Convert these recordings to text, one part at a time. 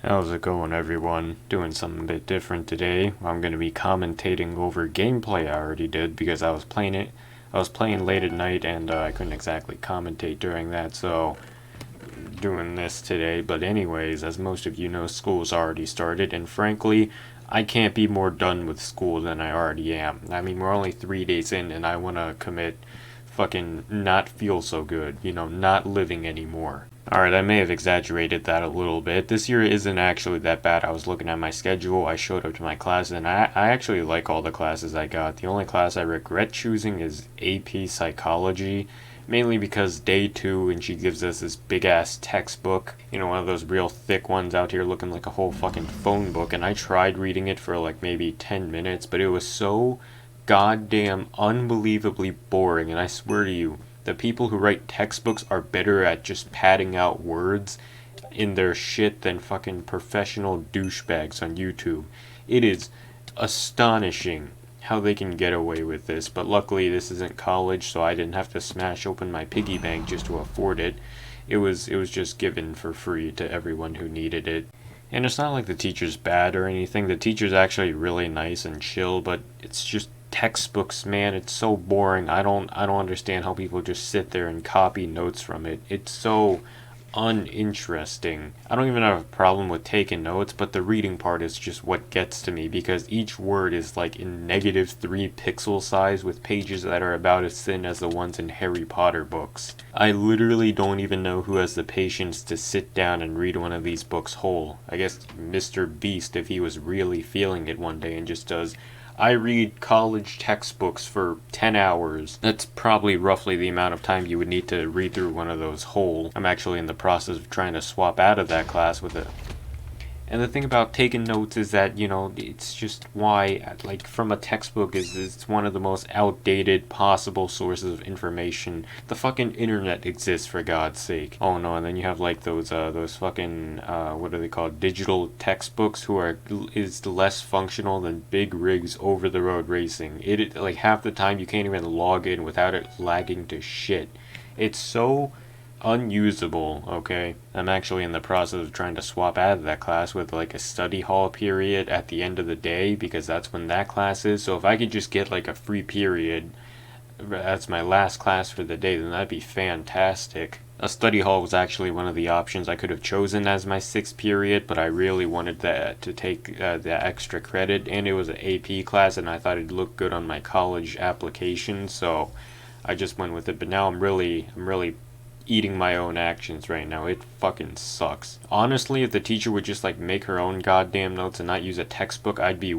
How's it going, everyone? Doing something a bit different today. I'm going to be commentating over gameplay I already did because I was playing it. I was playing late at night and I couldn't exactly commentate during that, so doing this today. But anyways, as most of you know, school's already started, and frankly, I can't be more done with school than I already am. I mean, we're only 3 days in, and I want to commit fucking not feel so good, not living anymore. Alright, I may have exaggerated that a little bit. This year isn't actually that bad. I was looking at my schedule, I showed up to my classes, and I actually like all the classes I got. The only class I regret choosing is AP Psychology, mainly because day 2 and she gives us this big ass textbook, one of those real thick ones out here looking like a whole fucking phone book, and I tried reading it for like maybe 10 minutes, but it was so goddamn unbelievably boring, and I swear to you, the people who write textbooks are better at just padding out words in their shit than fucking professional douchebags on YouTube. It is astonishing how they can get away with this, but luckily this isn't college, so I didn't have to smash open my piggy bank just to afford it. It was just given for free to everyone who needed it. And it's not like the teacher's bad or anything. The teacher's actually really nice and chill, but it's just textbooks, man. It's so boring. I don't understand how people just sit there and copy notes from it. It's so uninteresting. I don't even have a problem with taking notes, but the reading part is just what gets to me because each word is like in -3 pixel size with pages that are about as thin as the ones in Harry Potter books. I literally don't even know who has the patience to sit down and read one of these books whole. I guess Mr. Beast, if he was really feeling it one day and just does, I read college textbooks for 10 hours. That's probably roughly the amount of time you would need to read through one of those whole. I'm actually in the process of trying to swap out of that class with it. And the thing about taking notes is that, it's just why, like, from a textbook is it's one of the most outdated possible sources of information. The fucking internet exists, for God's sake. Oh no, and then you have like those fucking what are they called? Digital textbooks who is less functional than big rigs over the road racing. It like half the time you can't even log in without it lagging to shit. It's so unusable, okay? I'm actually in the process of trying to swap out of that class with like a study hall period at the end of the day because that's when that class is. So if I could just get like a free period, that's my last class for the day, then that'd be fantastic. A study hall was actually one of the options I could have chosen as my sixth period, but I really wanted that to take the extra credit, and it was an AP class, and I thought it'd look good on my college application, so I just went with it. But now I'm really eating my own actions right now. It fucking sucks. Honestly, if the teacher would just like make her own goddamn notes and not use a textbook, I'd be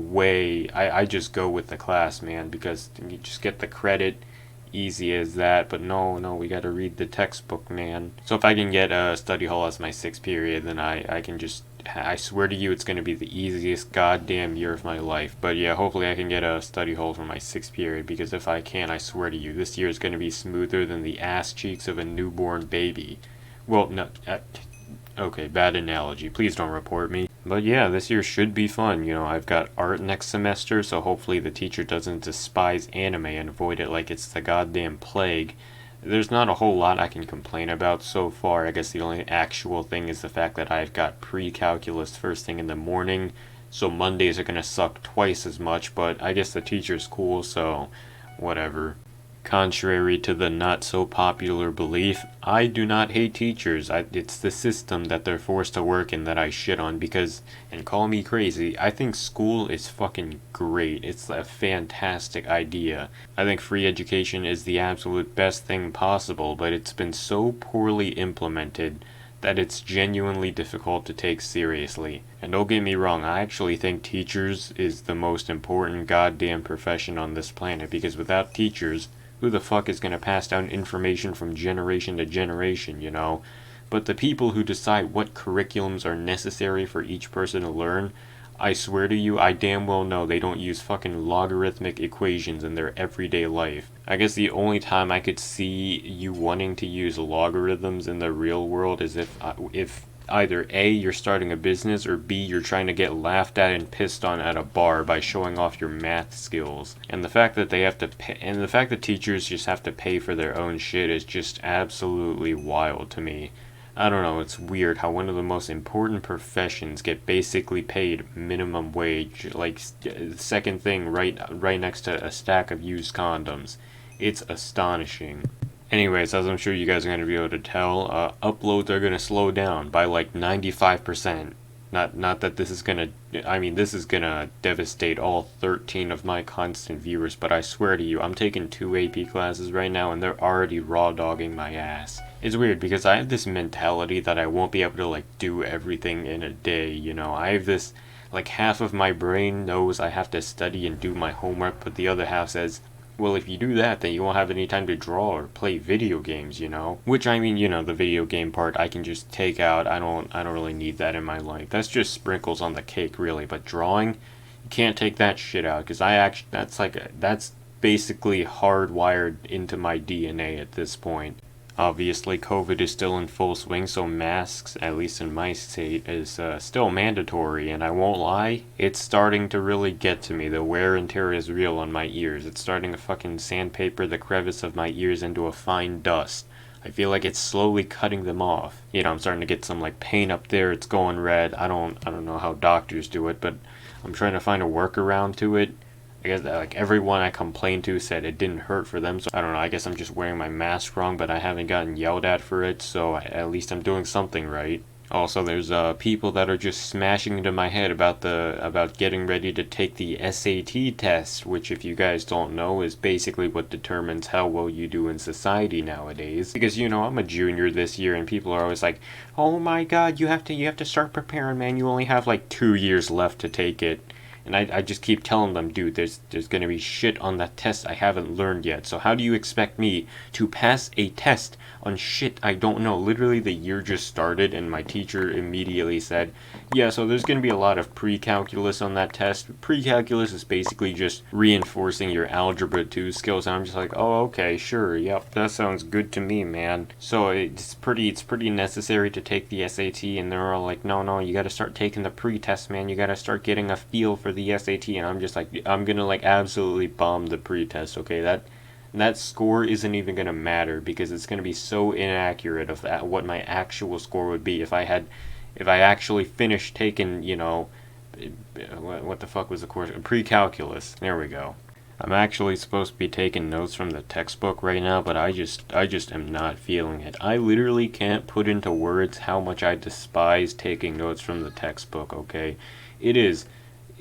I just go with the class, man, because you just get the credit, easy as that. But no, we gotta read the textbook, man. So if I can get a study hall as my sixth period, then I can just, I swear to you, it's going to be the easiest goddamn year of my life. But yeah, hopefully I can get a study hall for my sixth period, because if I can, I swear to you, this year is going to be smoother than the ass cheeks of a newborn baby. Well, no, okay, bad analogy. Please don't report me. But yeah, this year should be fun. I've got art next semester, so hopefully the teacher doesn't despise anime and avoid it like it's the goddamn plague. There's not a whole lot I can complain about so far. I guess the only actual thing is the fact that I've got pre-calculus first thing in the morning, so Mondays are gonna suck twice as much, but I guess the teacher's cool, so whatever. Contrary to the not so popular belief, I do not hate teachers. It's the system that they're forced to work in that I shit on because, and call me crazy, I think school is fucking great. It's a fantastic idea. I think free education is the absolute best thing possible, but it's been so poorly implemented that it's genuinely difficult to take seriously. And don't get me wrong, I actually think teachers is the most important goddamn profession on this planet, because without teachers, who the fuck is going to pass down information from generation to generation? But the people who decide what curriculums are necessary for each person to learn, I swear to you, I damn well know they don't use fucking logarithmic equations in their everyday life. I guess the only time I could see you wanting to use logarithms in the real world is if either A, you're starting a business, or B, you're trying to get laughed at and pissed on at a bar by showing off your math skills. And the fact that they have to pay, and the fact that teachers just have to pay for their own shit is just absolutely wild to me. I don't know, it's weird how one of the most important professions get basically paid minimum wage, like second thing right next to a stack of used condoms. It's astonishing. Anyways, as I'm sure you guys are going to be able to tell, uploads are going to slow down by like 95%. Not that this is going to, I mean, this is going to devastate all 13 of my constant viewers, but I swear to you, I'm taking 2 AP classes right now and they're already raw dogging my ass. It's weird because I have this mentality that I won't be able to like do everything in a day, you know. I have this, like, half of my brain knows I have to study and do my homework, but the other half says, well, if you do that, then you won't have any time to draw or play video games, you know? Which, I mean, you know, the video game part I can just take out. I don't really need that in my life. That's just sprinkles on the cake, really. But drawing, you can't take that shit out, because that's basically hardwired into my DNA at this point. Obviously, COVID is still in full swing, so masks, at least in my state, is still mandatory. And I won't lie, it's starting to really get to me. The wear and tear is real on my ears. It's starting to fucking sandpaper the crevice of my ears into a fine dust. I feel like it's slowly cutting them off. You know, I'm starting to get some like pain up there. It's going red. I don't know how doctors do it, but I'm trying to find a workaround to it. I guess that, like, everyone I complained to said it didn't hurt for them, so I don't know, I guess I'm just wearing my mask wrong, but I haven't gotten yelled at for it, so at least I'm doing something right. Also, there's people that are just smashing into my head about getting ready to take the SAT test, which, if you guys don't know, is basically what determines how well you do in society nowadays. Because, you know, I'm a junior this year, and people are always like, "Oh my God, you have to start preparing, man. You only have like 2 years left to take it." And I just keep telling them, dude, there's gonna be shit on that test I haven't learned yet. So how do you expect me to pass a test on shit I don't know? Literally, the year just started, and my teacher immediately said, yeah, so there's gonna be a lot of pre-calculus on that test. Pre-calculus is basically just reinforcing your algebra 2 skills. And I'm just like, oh, okay, sure, yep, that sounds good to me, man. So it's pretty necessary to take the SAT, and they're all like, no, you gotta start taking the pre-test, man. You gotta start getting a feel for the SAT. And I'm just like, I'm gonna like absolutely bomb the pre-test, okay? That score isn't even gonna matter because it's gonna be so inaccurate of that, what my actual score would be if I actually finished taking, you know, what the fuck was the course? Pre-calculus. There we go. I'm actually supposed to be taking notes from the textbook right now, but I just am not feeling it. I literally can't put into words how much I despise taking notes from the textbook, okay?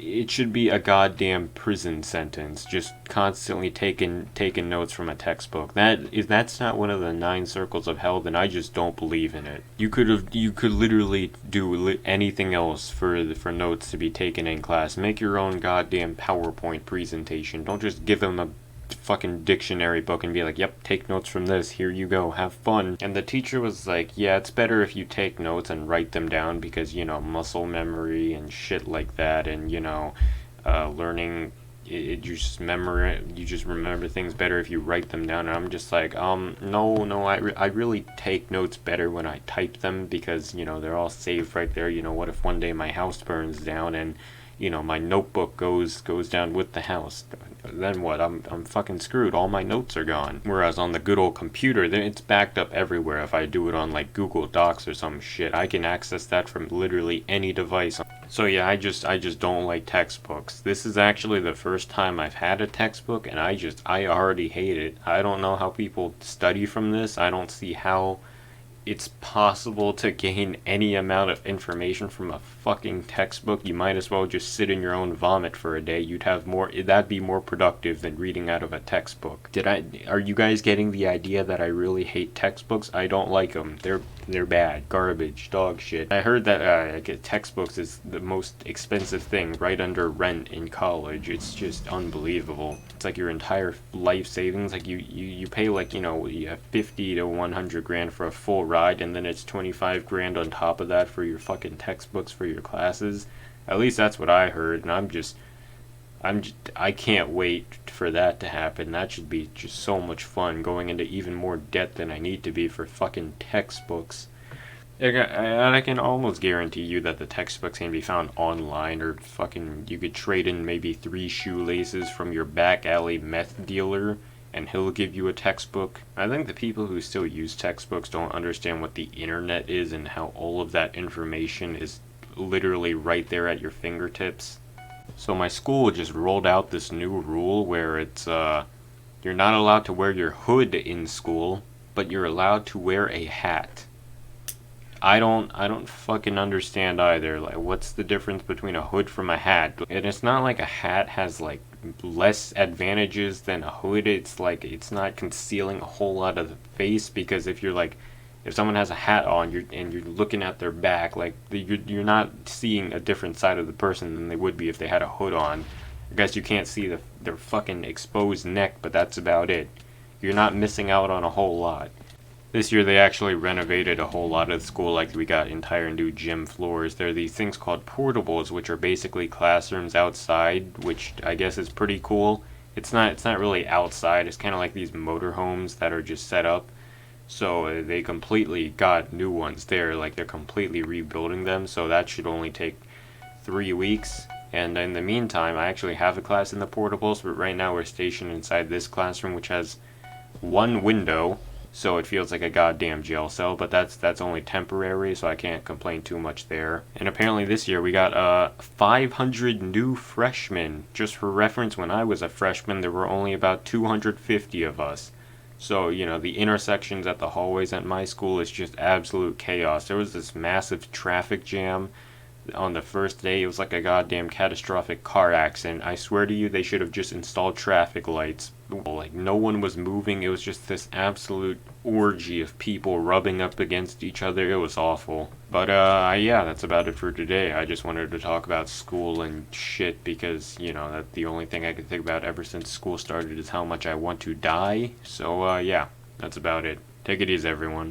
It should be a goddamn prison sentence, just constantly taking notes from a textbook. If that's not one of the 9 circles of hell, then I just don't believe in it. You could literally do anything else for notes to be taken in class. Make your own goddamn PowerPoint presentation. Don't just give them a fucking dictionary book and be like, yep, take notes from this, here you go, have fun. And the teacher was like, yeah, it's better if you take notes and write them down because, you know, muscle memory and shit like that, and, you know, learning, you just remember things better if you write them down. And I'm just like, no, I really take notes better when I type them because, you know, they're all saved right there. You know, what if one day my house burns down and, you know, my notebook goes down with the house? Then what? I'm fucking screwed. All my notes are gone. Whereas on the good old computer, then it's backed up everywhere. If I do it on like Google Docs or some shit, I can access that from literally any device. So yeah, I just don't like textbooks. This is actually the first time I've had a textbook, and I already hate it. I don't know how people study from this. I don't see how it's possible to gain any amount of information from a fucking textbook. You might as well just sit in your own vomit for a day. That'd be more productive than reading out of a textbook. Are you guys getting the idea that I really hate textbooks? I don't like them. They're bad. Garbage. Dog shit. I heard that textbooks is the most expensive thing, right under rent in college. It's just unbelievable. It's like your entire life savings. Like you pay like, you know, you have 50 to 100 grand for a full ride, and then it's 25 grand on top of that for your fucking textbooks for your classes. At least that's what I heard, and I can't wait for that to happen. That should be just so much fun, going into even more debt than I need to be for fucking textbooks. And I can almost guarantee you that the textbooks can be found online, or fucking you could trade in maybe 3 shoelaces from your back alley meth dealer and he'll give you a textbook. I think the people who still use textbooks don't understand what the internet is and how all of that information is literally right there at your fingertips. So my school just rolled out this new rule where it's you're not allowed to wear your hood in school, but you're allowed to wear a hat. I don't fucking understand either. Like, what's the difference between a hood from a hat? And it's not like a hat has like less advantages than a hood. It's like it's not concealing a whole lot of the face, because if someone has a hat on, you're looking at their back, like you're not seeing a different side of the person than they would be if they had a hood on. I guess you can't see their fucking exposed neck, but that's about it. You're not missing out on a whole lot. This year they actually renovated a whole lot of the school, like we got entire new gym floors. There are these things called portables, which are basically classrooms outside, which I guess is pretty cool. It's not really outside, it's kind of like these motorhomes that are just set up. So they completely got new ones there, like they're completely rebuilding them, so that should only take 3 weeks. And in the meantime, I actually have a class in the portables, but right now we're stationed inside this classroom, which has one window, so it feels like a goddamn jail cell, but that's only temporary, so I can't complain too much there. And apparently this year we got 500 new freshmen. Just for reference, when I was a freshman, there were only about 250 of us. So, the intersections at the hallways at my school is just absolute chaos. There was this massive traffic jam on the first day. It was like a goddamn catastrophic car accident. I swear to you, they should have just installed traffic lights. Like, no one was moving. It was just this absolute orgy of people rubbing up against each other. It was awful. But, yeah, that's about it for today. I just wanted to talk about school and shit because, that's the only thing I can think about ever since school started is how much I want to die. So, yeah, that's about it. Take it easy, everyone.